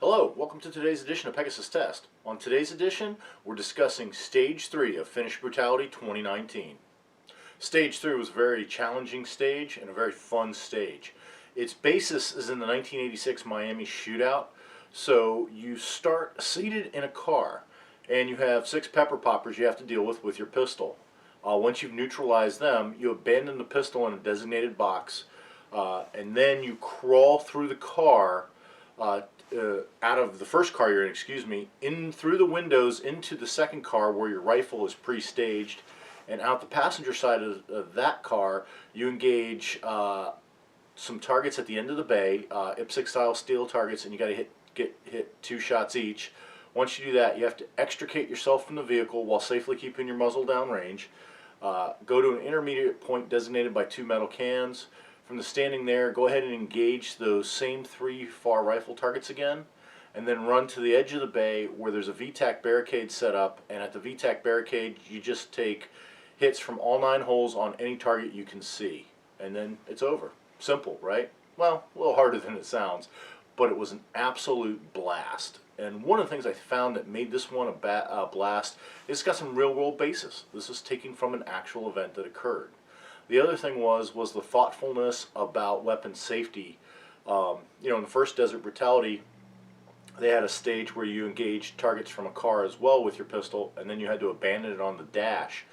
Hello, welcome to today's edition of Pegasus Test. On today's edition, we're discussing Stage 3 of Finnish Brutality 2019. Stage 3 was a very challenging stage and a very fun stage. Its basis is in the 1986 Miami Shootout. So you start seated in a car and you have 6 pepper poppers you have to deal with your pistol. Once you've neutralized them, you abandon the pistol in a designated box and then you crawl through the car out of the first car you're in, in through the windows into the second car where your rifle is pre-staged, and out the passenger side of that car you engage some targets at the end of the bay, IPSC style steel targets, and you got to get hit 2 shots each. Once you do that, you have to extricate yourself from the vehicle while safely keeping your muzzle down range. Go to an intermediate point designated by 2 metal cans. From the standing there, go ahead and engage those same 3 far rifle targets again, and then run to the edge of the bay where there's a VTAC barricade set up, and at the VTAC barricade you just take hits from all 9 holes on any target you can see, and then it's over. Simple, right? Well, a little harder than it sounds, but it was an absolute blast. And one of the things I found that made this one a blast is it's got some real-world basis. This is taken from an actual event that occurred. The other thing was the thoughtfulness about weapon safety. In the first Desert Brutality, they had a stage where you engaged targets from a car as well with your pistol, and then you had to abandon it on the dash.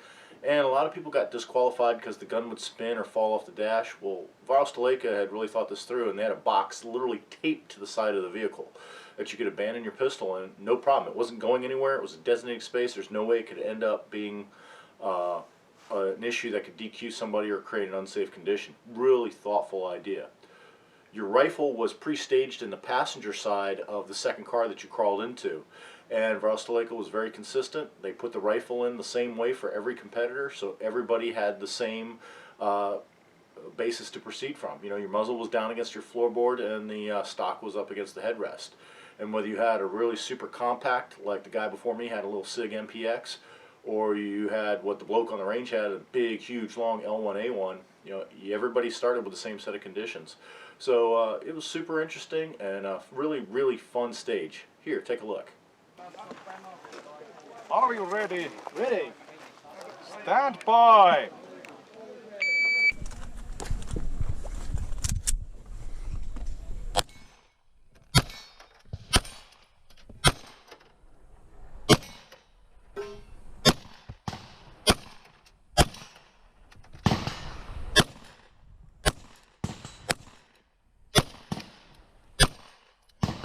And a lot of people got disqualified because the gun would spin or fall off the dash. Well, Finnish had really thought this through, and they had a box literally taped to the side of the vehicle that you could abandon your pistol in, no problem. It wasn't going anywhere. It was a designated space. There's no way it could end up being an issue that could DQ somebody or create an unsafe condition. Really thoughtful idea. Your rifle was pre-staged in the passenger side of the second car that you crawled into, and Finnish was very consistent. They put the rifle in the same way for every competitor, so everybody had the same basis to proceed from. Your muzzle was down against your floorboard and the stock was up against the headrest. And whether you had a really super compact, like the guy before me had a little SIG MPX, or you had what the bloke on the range had, a big, huge, long L1A1, everybody started with the same set of conditions. So it was super interesting and a really, really fun stage. Here, take a look. Are you ready? Ready. Stand by!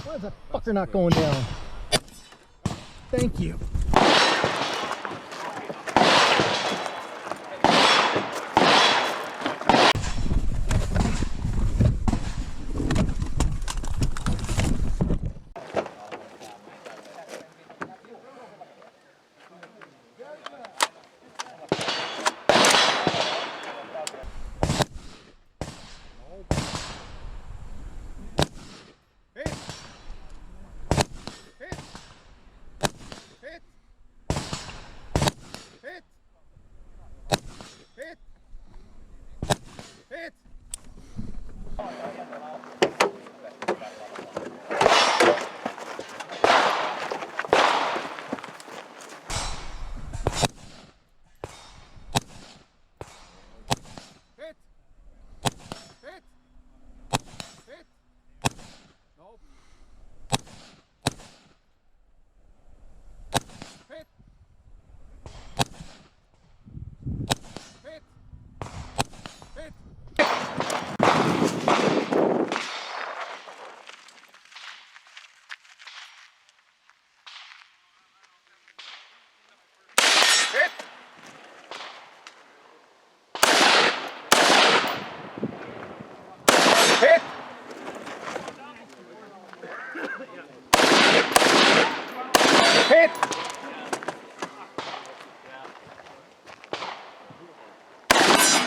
Why is that fucker not going down? Thank you.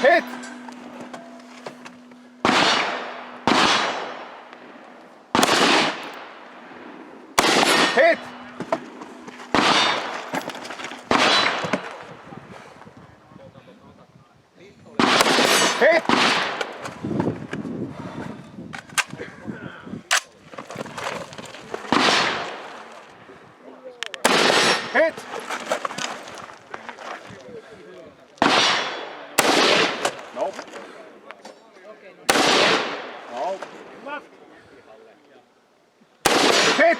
Hit! Hit! Hit! Hit! Nope. Nope. Hit!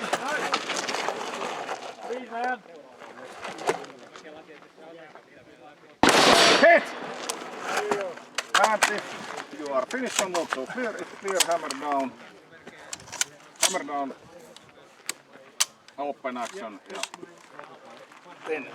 Hit! And if you are finished and not so clear, it's clear, hammer down. Hammer down. Open action. Yeah. Then.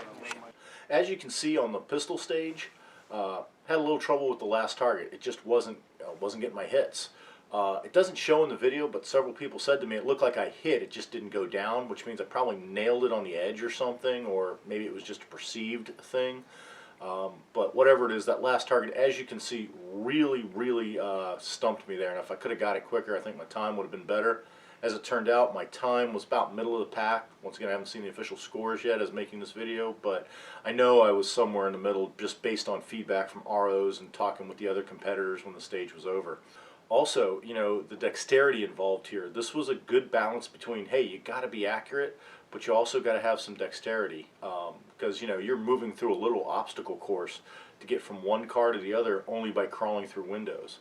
As you can see on the pistol stage, had a little trouble with the last target. It just wasn't getting my hits. It doesn't show in the video, but several people said to me it looked like I hit, it just didn't go down, which means I probably nailed it on the edge or something, or maybe it was just a perceived thing. But whatever it is, that last target, as you can see, really stumped me there. And if I could have got it quicker, I think my time would have been better. As it turned out, my time was about middle of the pack. Once again, I haven't seen the official scores yet as making this video, but I know I was somewhere in the middle just based on feedback from ROs and talking with the other competitors when the stage was over. Also, you know, the dexterity involved here. This was a good balance between, hey, you got to be accurate, but you also got to have some dexterity because, you know, you're moving through a little obstacle course to get from one car to the other only by crawling through windows.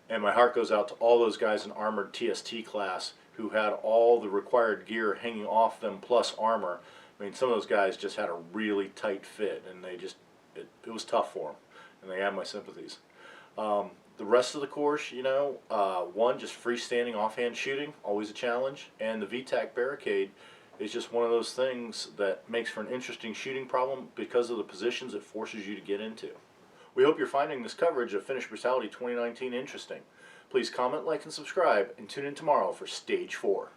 And my heart goes out to all those guys in armored TST class who had all the required gear hanging off them plus armor. I mean, some of those guys just had a really tight fit, and they just, it was tough for them, and they have my sympathies. The rest of the course, you know, one, just freestanding offhand shooting, always a challenge, and the VTAC barricade is just one of those things that makes for an interesting shooting problem because of the positions it forces you to get into. We hope you're finding this coverage of Finnish Brutality 2019 interesting. Please comment, like, and subscribe, and tune in tomorrow for Stage 4.